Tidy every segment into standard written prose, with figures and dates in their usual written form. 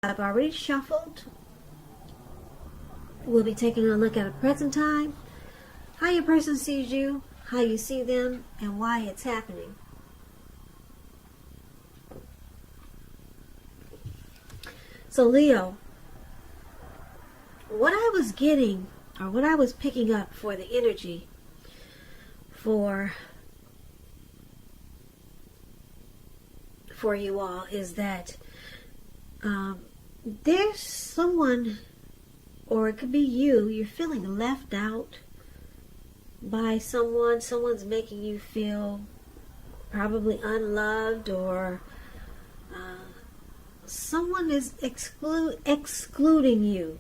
I've already shuffled. We'll be taking a look at a present time, how your person sees you, how you see them, and why it's happening. So Leo, what I was getting, or what I was picking up for the energy for you all is that there's someone, or it could be you're feeling left out by someone's making you feel probably unloved, or someone is excluding you.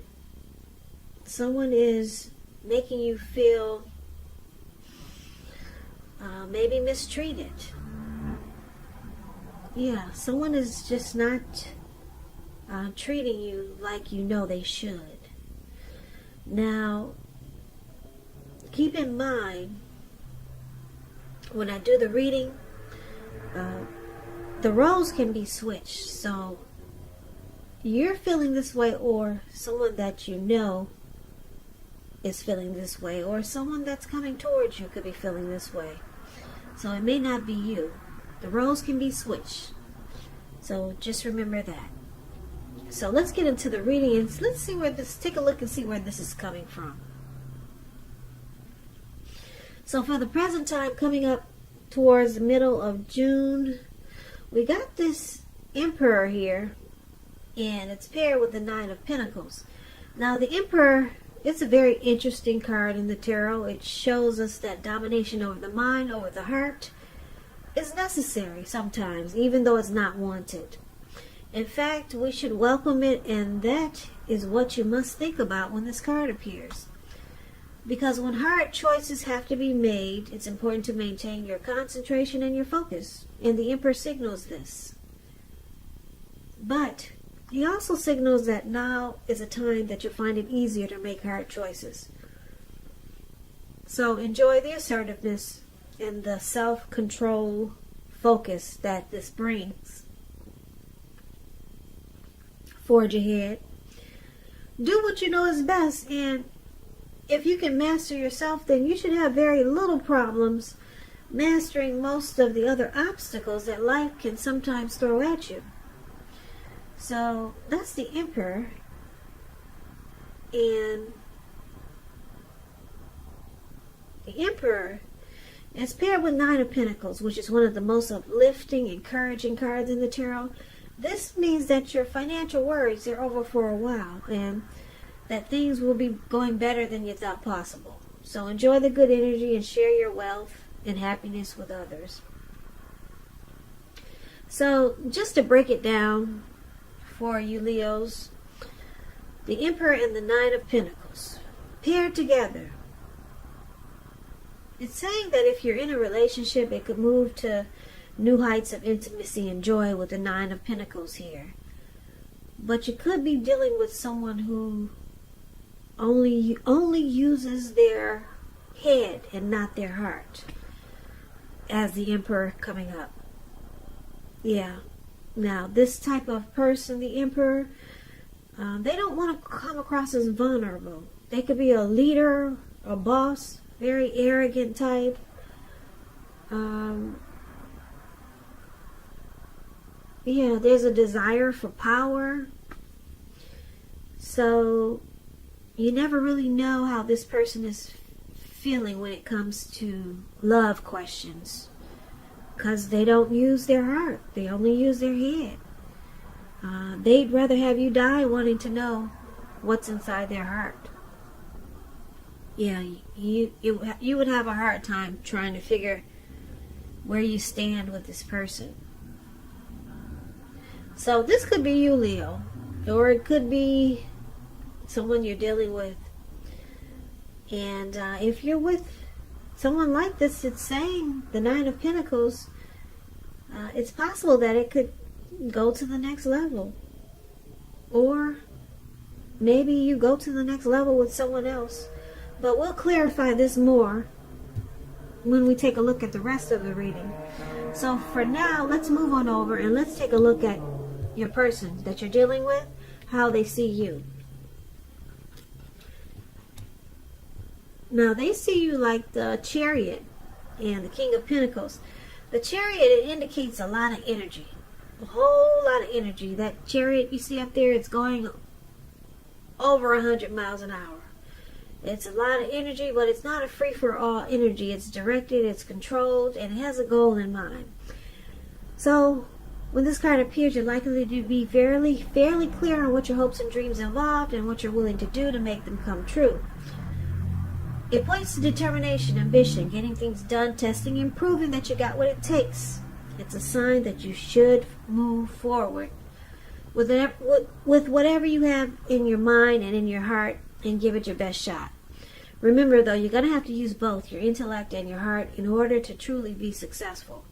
Someone is making you feel maybe mistreated. Yeah, someone is just not treating you like you know they should. Now, keep in mind, when I do the reading, the roles can be switched. So, you're feeling this way, or someone that you know is feeling this way, or someone that's coming towards you could be feeling this way. So, it may not be you. The roles can be switched. So, just remember that. So let's get into the reading and let's see take a look and see where this is coming from. So for the present time, coming up towards the middle of June, we got this Emperor here, and it's paired with the Nine of Pentacles. Now the Emperor is a very interesting card in the tarot. It shows us that domination over the mind, over the heart, is necessary sometimes, even though it's not wanted. In fact, we should welcome it, and that is what you must think about when this card appears. Because when hard choices have to be made, it's important to maintain your concentration and your focus. And the Emperor signals this. But he also signals that now is a time that you'll find it easier to make hard choices. So enjoy the assertiveness and the self-control focus that this brings. Forge ahead. Do what you know is best, and if you can master yourself, then you should have very little problems mastering most of the other obstacles that life can sometimes throw at you. So that's the Emperor, and the Emperor is paired with Nine of Pentacles, which is one of the most uplifting, encouraging cards in the tarot. This means that your financial worries are over for a while, and that things will be going better than you thought possible. So enjoy the good energy and share your wealth and happiness with others. So just to break it down for you Leos, the Emperor and the Nine of Pentacles paired together. It's saying that if you're in a relationship, it could move to new heights of intimacy and joy with the Nine of Pentacles here. But you could be dealing with someone who only uses their head and not their heart, as the Emperor coming up. Yeah. Now, this type of person, the Emperor, they don't want to come across as vulnerable. They could be a leader, a boss, very arrogant type. Yeah, there's a desire for power. So you never really know how this person is feeling when it comes to love questions, because they don't use their heart. They only use their head. They'd rather have you die wanting to know what's inside their heart. Yeah, you would have a hard time trying to figure where you stand with this person. So this could be you, Leo, or it could be someone you're dealing with. And if you're with someone like this, it's saying the Nine of Pentacles, it's possible that it could go to the next level. Or maybe you go to the next level with someone else. But we'll clarify this more when we take a look at the rest of the reading. So for now, let's move on over and let's take a look at your person that you're dealing with. how they see you. Now, they see you like the Chariot and the King of Pentacles. The Chariot, it indicates a lot of energy. A whole lot of energy. That Chariot you see up there, it's going over 100 miles an hour. It's a lot of energy, but it's not a free-for-all energy. It's directed, it's controlled, and it has a goal in mind. So, when this card appears, you're likely to be fairly clear on what your hopes and dreams involved and what you're willing to do to make them come true. It points to determination, ambition, getting things done, testing, and proving that you got what it takes. It's a sign that you should move forward with whatever you have in your mind and in your heart, and give it your best shot. Remember, though, you're going to have to use both your intellect and your heart in order to truly be successful.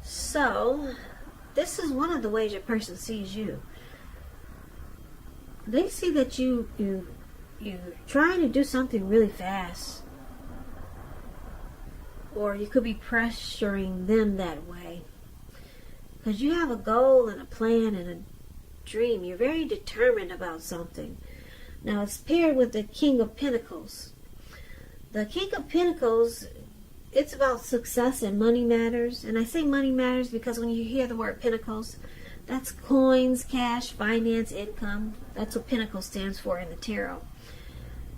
So, this is one of the ways your person sees you. They see that you're trying to do something really fast. Or you could be pressuring them that way. Because you have a goal and a plan and a dream. You're very determined about something. Now, it's paired with the King of Pentacles. The King of Pentacles, it's about success and money matters. And I say money matters because when you hear the word Pentacles, that's coins, cash, finance, income. That's what Pentacle stands for in the tarot.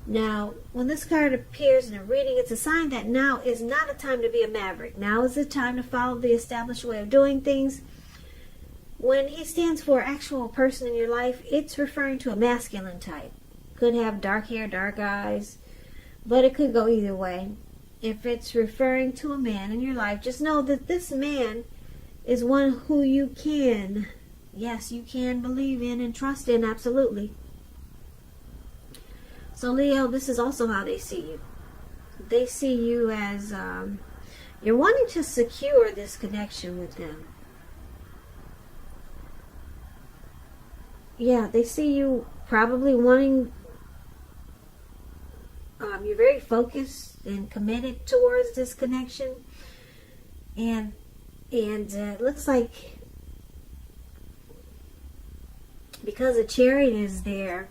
Now, when this card appears in a reading, it's a sign that now is not a time to be a maverick. Now is the time to follow the established way of doing things. When he stands for actual person in your life, it's referring to a masculine type. Could have dark hair, dark eyes, but it could go either way. If it's referring to a man in your life, just know that this man is one who you can, yes, you can believe in and trust in, absolutely. So, Leo, this is also how they see you. They see you as you're wanting to secure this connection with them. Yeah, they see you probably wanting, you're very focused and committed towards this connection. And it looks like because the Chariot is there,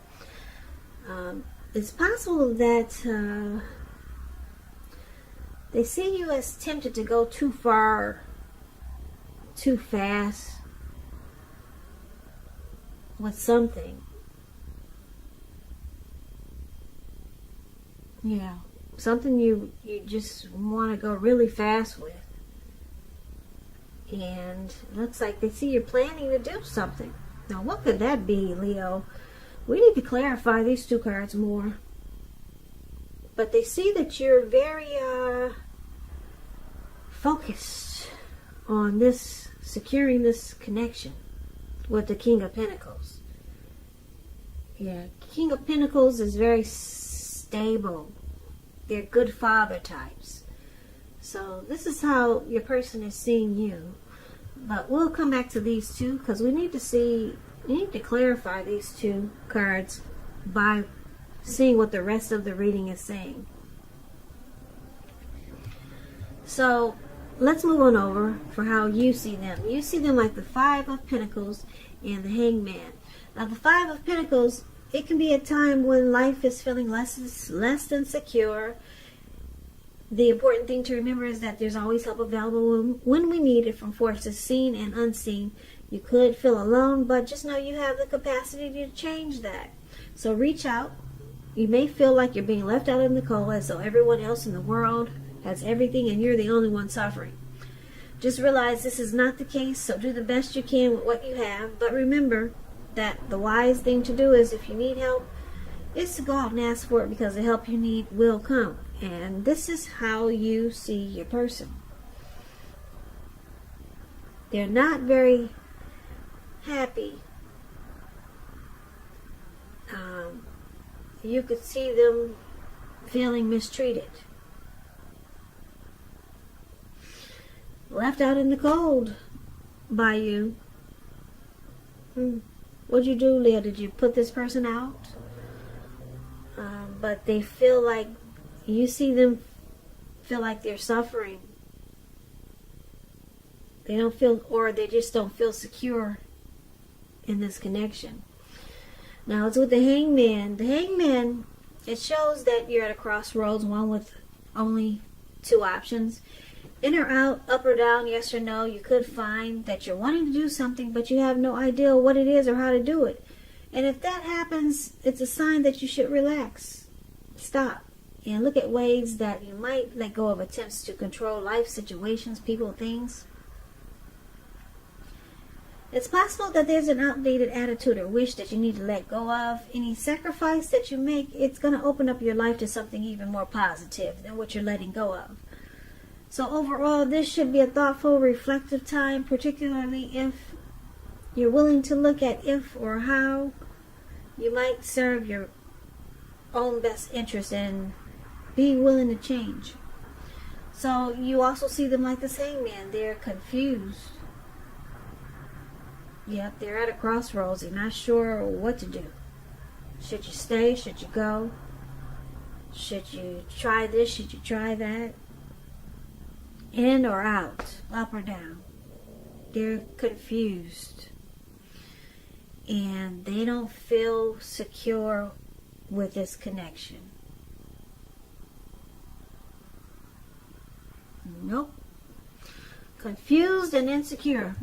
it's possible that they see you as tempted to go too far, too fast with something. Yeah, something you just want to go really fast with. And it looks like they see you're planning to do something. Now, what could that be, Leo? We need to clarify these two cards more. But they see that you're very focused on this, securing this connection with the King of Pentacles. Yeah, King of Pentacles is very stable. They're good father types. So this is how your person is seeing you. But we'll come back to these two because we need to clarify these two cards by seeing what the rest of the reading is saying. So let's move on over for how you see them. You see them like the Five of Pentacles and the Hangman. Now, the Five of Pentacles, it can be a time when life is feeling less than secure. The important thing to remember is that there's always help available when we need it from forces seen and unseen. You could feel alone, but just know you have the capacity to change that. So reach out. You may feel like you're being left out in the cold as though everyone else in the world has everything and you're the only one suffering. Just realize this is not the case, so do the best you can with what you have. But remember that the wise thing to do is, if you need help, is to go out and ask for it, because the help you need will come. And this is how you see your person. They're not very happy. You could see them feeling mistreated. Left out in the cold by you. What'd you do, Leah? Did you put this person out? But they feel like, you see them feel like they're suffering. They don't feel, or they just don't feel secure in this connection. Now it's with the Hangman. The Hangman, it shows that you're at a crossroads, one with only two options. In or out, up or down, yes or no. You could find that you're wanting to do something, but you have no idea what it is or how to do it. And if that happens, it's a sign that you should relax. Stop. And look at ways that you might let go of attempts to control life situations, people, things. It's possible that there's an outdated attitude or wish that you need to let go of. Any sacrifice that you make, it's going to open up your life to something even more positive than what you're letting go of. So overall, this should be a thoughtful, reflective time, particularly if you're willing to look at if or how you might serve your own best interest and be willing to change. So you also see them like the Sandman. They're confused. Yep, they're at a crossroads. They're not sure what to do. Should you stay? Should you go? Should you try this? Should you try that? In or out? Up or down? They're confused. And they don't feel secure with this connection. Nope. Confused and insecure.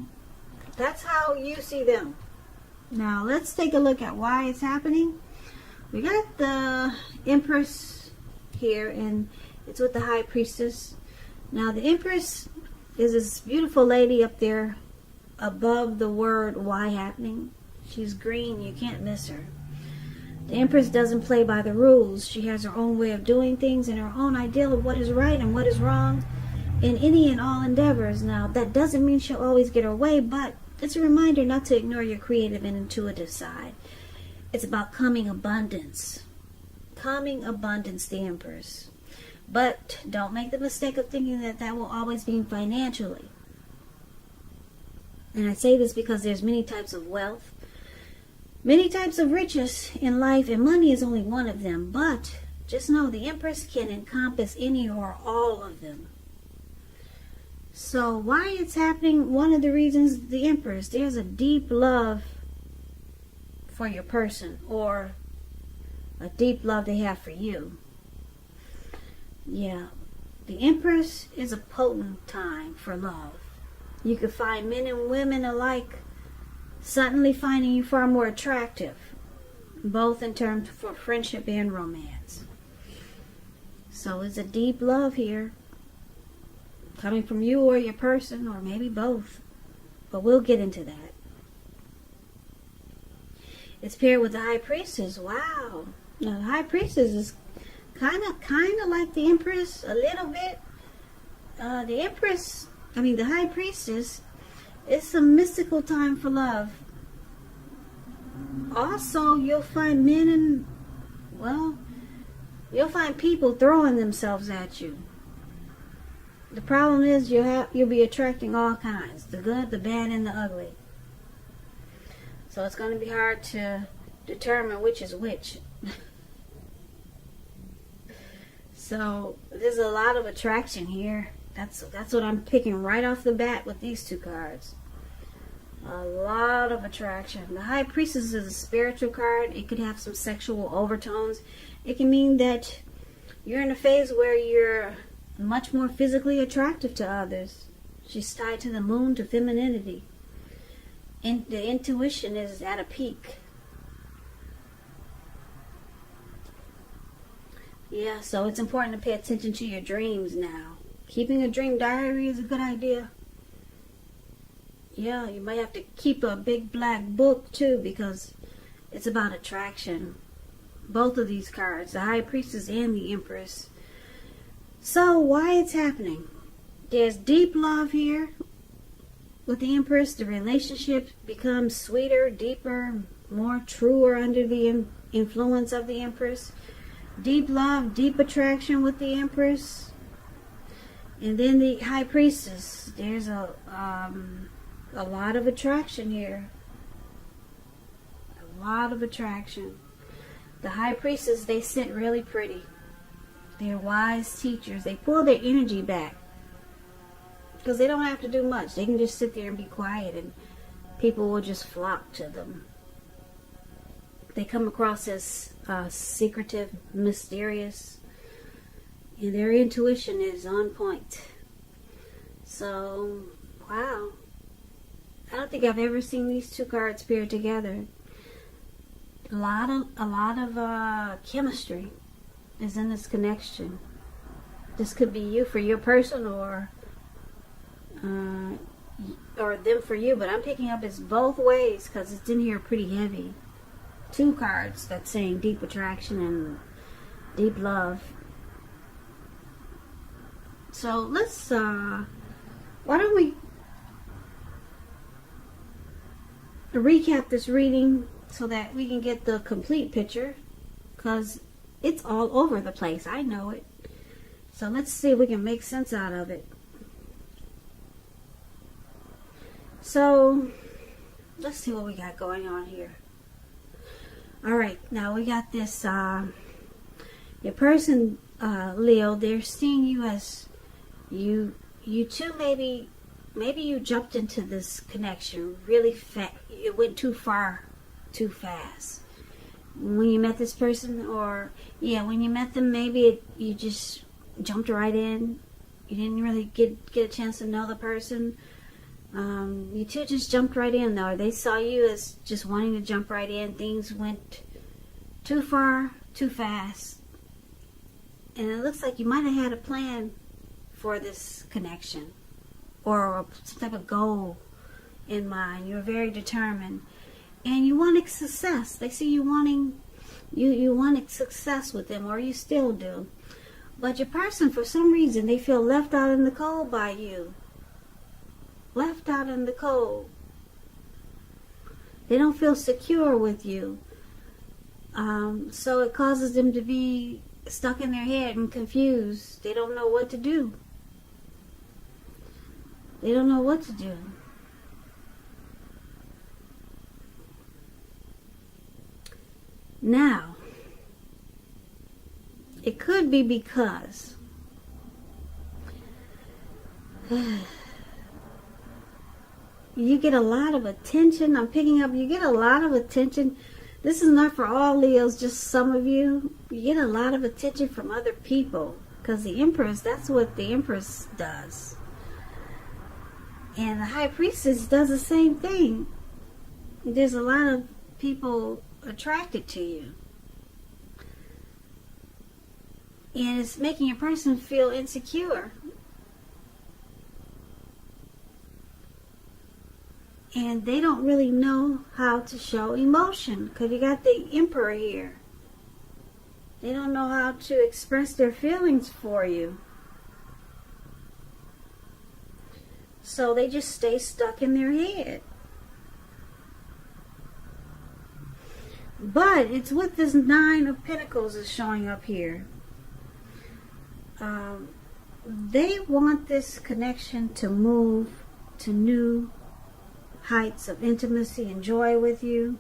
That's how you see them. Now let's take a look at why it's happening. We got the Empress here, and it's with the High Priestess. Now the Empress is this beautiful lady up there above the word why happening. She's green. You can't miss her. The Empress doesn't play by the rules. She has her own way of doing things and her own ideal of what is right and what is wrong in any and all endeavors. Now, that doesn't mean she'll always get her way, but it's a reminder not to ignore your creative and intuitive side. It's about coming abundance. Coming abundance, the Empress. But don't make the mistake of thinking that that will always mean financially. And I say this because there's many types of wealth, many types of riches in life, and money is only one of them. But just know the Empress can encompass any or all of them. So why it's happening, one of the reasons, the Empress, there's a deep love for your person, or a deep love they have for you. Yeah, the Empress is a potent time for love. You could find men and women alike suddenly finding you far more attractive, both in terms for friendship and romance. So it's a deep love here, coming from you or your person, or maybe both. But we'll get into that. It's paired with the High Priestess. Wow. Now the High Priestess is kind of like the Empress a little bit. The High Priestess, it's a mystical time for love. Also, you'll find men and, you'll find people throwing themselves at you. The problem is you'll be attracting all kinds, the good, the bad, and the ugly. So it's going to be hard to determine which is which. So there's a lot of attraction here. That's what I'm picking right off the bat with these two cards. A lot of attraction. The High Priestess is a spiritual card. It could have some sexual overtones. It can mean that you're in a phase where you're much more physically attractive to others. She's tied to the moon, to femininity. And the intuition is at a peak. Yeah, so it's important to pay attention to your dreams now. Keeping a dream diary is a good idea. Yeah, you might have to keep a big black book too, because it's about attraction. Both of these cards, the High Priestess and the Empress. So why it's happening? There's deep love here with the Empress. The relationship becomes sweeter, deeper, more truer under the influence of the Empress. Deep love, deep attraction with the Empress. And then the High Priestess. There's a lot of attraction here. A lot of attraction. The High Priestess, they sit really pretty. They're wise teachers. They pull their energy back. Because they don't have to do much. They can just sit there and be quiet, and people will just flock to them. They come across as secretive, mysterious, and their intuition is on point. So, wow. I don't think I've ever seen these two cards paired together. A lot of chemistry is in this connection. This could be you for your person, or them for you, but I'm picking up it's both ways because it's in here pretty heavy. Two cards that's saying deep attraction and deep love. So let's why don't we recap this reading so that we can get the complete picture, because it's all over the place. I know it. So let's see if we can make sense out of it. So let's see what we got going on here. Alright, now we got this your person, Leo, they're seeing you as you two, maybe you jumped into this connection really fast. It went too far too fast when you met this person, or when you met them, maybe you just jumped right in. You didn't really get a chance to know the person. You two just jumped right in, though. They saw you as just wanting to jump right in. Things went too far too fast, and it looks like you might have had a plan for this connection, or some type of goal in mind. You're very determined, and you wanted success. They see you wanting, you wanted success with them, or you still do. But your person, for some reason, they feel left out in the cold by you. Left out in the cold. They don't feel secure with you. So it causes them to be stuck in their head and confused. They don't know what to do. They don't know what to do. Now, it could be because you get a lot of attention. I'm picking up, you get a lot of attention. This is not for all Leos, just some of you. You get a lot of attention from other people, because the Empress, that's what the Empress does. And the High Priestess does the same thing. There's a lot of people attracted to you. And it's making your person feel insecure. And they don't really know how to show emotion, because you got the Emperor here. They don't know how to express their feelings for you. So they just stay stuck in their head. But it's with this Nine of Pentacles is showing up here. They want this connection to move to new heights of intimacy and joy with you.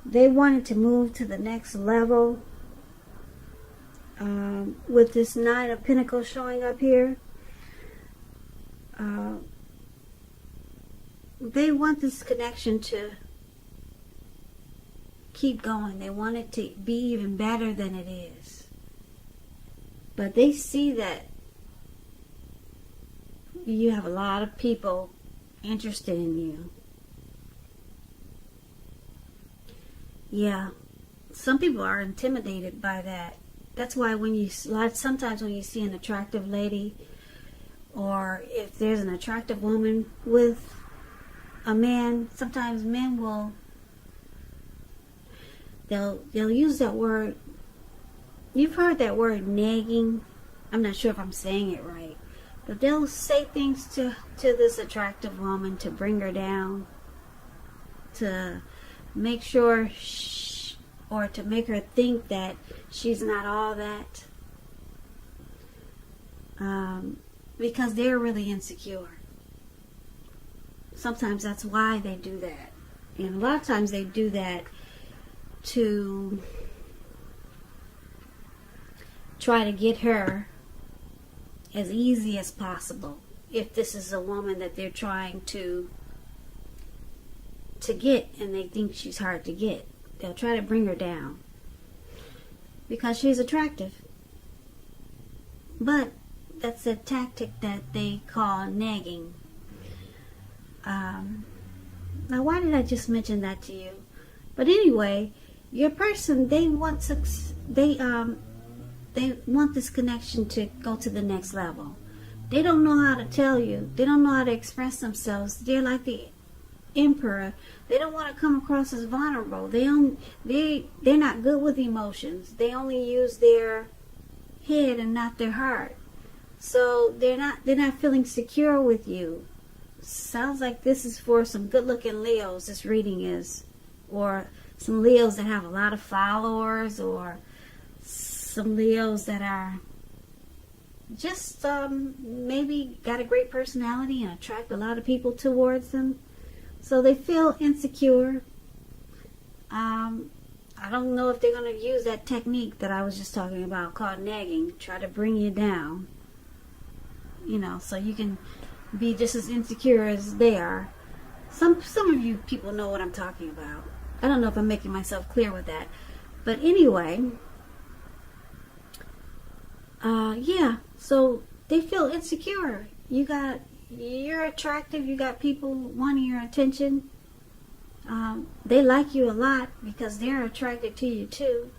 They wanted to move to the next level. With this Nine of Pentacles showing up here, they want this connection to keep going. They want it to be even better than it is. But they see that you have a lot of people interested in you. Yeah, some people are intimidated by that. That's why sometimes when you see an attractive lady, or if there's an attractive woman with a man, sometimes men will, they'll use that word. You've heard that word, nagging. I'm not sure if I'm saying it right, but they'll say things to this attractive woman to bring her down, to make sure or to make her think that she's not all that, because they're really insecure. Sometimes that's why they do that, and a lot of times they do that to try to get her as easy as possible. if this is a woman that they're trying to get and they think she's hard to get. They'll try to bring her down because she's attractive. But that's a tactic that they call nagging. Now, why did I just mention that to you? But anyway, your person, they want this connection to go to the next level. They don't know how to tell you. They don't know how to express themselves. They're like the emperor. They don't want to come across as vulnerable. They're not good with emotions. They only use their head and not their heart. So they're not feeling secure with you. Sounds like this is for some good-looking Leos, this reading is. Or some Leos that have a lot of followers, or some Leos that are just maybe got a great personality and attract a lot of people towards them. So they feel insecure. I don't know if they're going to use that technique that I was just talking about called nagging, try to bring you down. You know, so you can be just as insecure as they are. Some of you people know what I'm talking about. I don't know if I'm making myself clear with that. But anyway, yeah, so they feel insecure. You're attractive. You got people wanting your attention. They like you a lot because they're attracted to you too.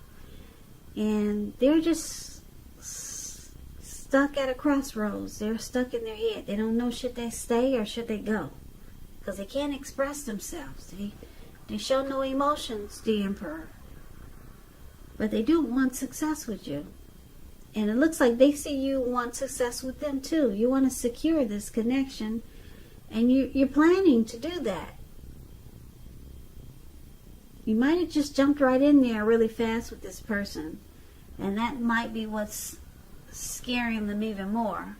And they're just stuck at a crossroads. They're stuck in their head. They don't know should they stay or should they go. Because they can't express themselves. They show no emotions, the emperor. But they do want success with you. And it looks like they see you want success with them too. You want to secure this connection. And you're planning to do that. You might have just jumped right in there really fast with this person. And that might be what's scaring them even more.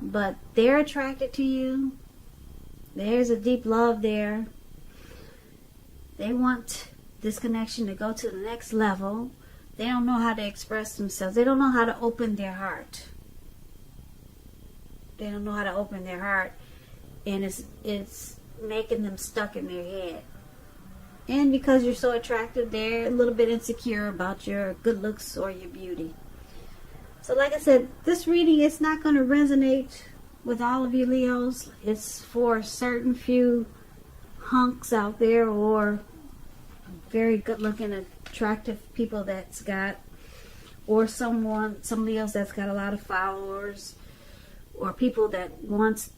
But they're attracted to you. There's a deep love there. They want this connection to go to the next level. They don't know how to express themselves. They don't know how to open their heart. They don't know how to open their heart. And it's making them stuck in their head. And because you're so attractive, they're a little bit insecure about your good looks or your beauty. So like I said, this reading is not going to resonate with all of you Leos. It's for certain few hunks out there or very good looking, attractive people that's got, or some Leos that's got a lot of followers, or people that wants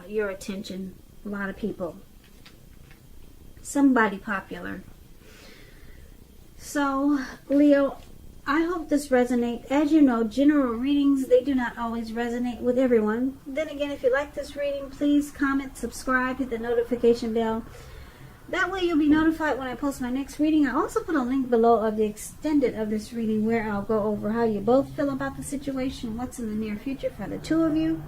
your attention. A lot of people. Somebody popular. So, Leo, I hope this resonates. As you know, general readings, they do not always resonate with everyone. Then again, if you like this reading, please comment, subscribe, hit the notification bell. That way you'll be notified when I post my next reading. I also put a link below of the extended of this reading where I'll go over how you both feel about the situation, what's in the near future for the two of you,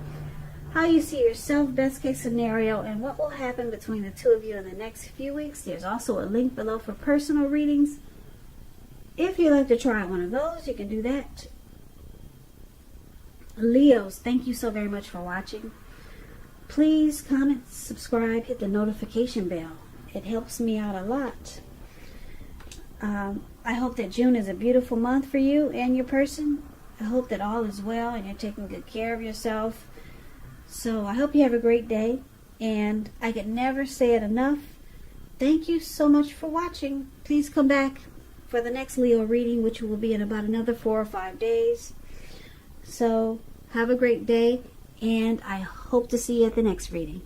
how you see yourself, best case scenario, and what will happen between the two of you in the next few weeks. There's also a link below for personal readings. If you'd like to try one of those, you can do that. Leos, thank you so very much for watching. Please comment, subscribe, hit the notification bell. It helps me out a lot. I hope that June is a beautiful month for you and your person. I hope that all is well and you're taking good care of yourself. So I hope you have a great day. And I can never say it enough. Thank you so much for watching. Please come back for the next Leo reading, which will be in about another 4 or 5 days. So have a great day. And I hope to see you at the next reading.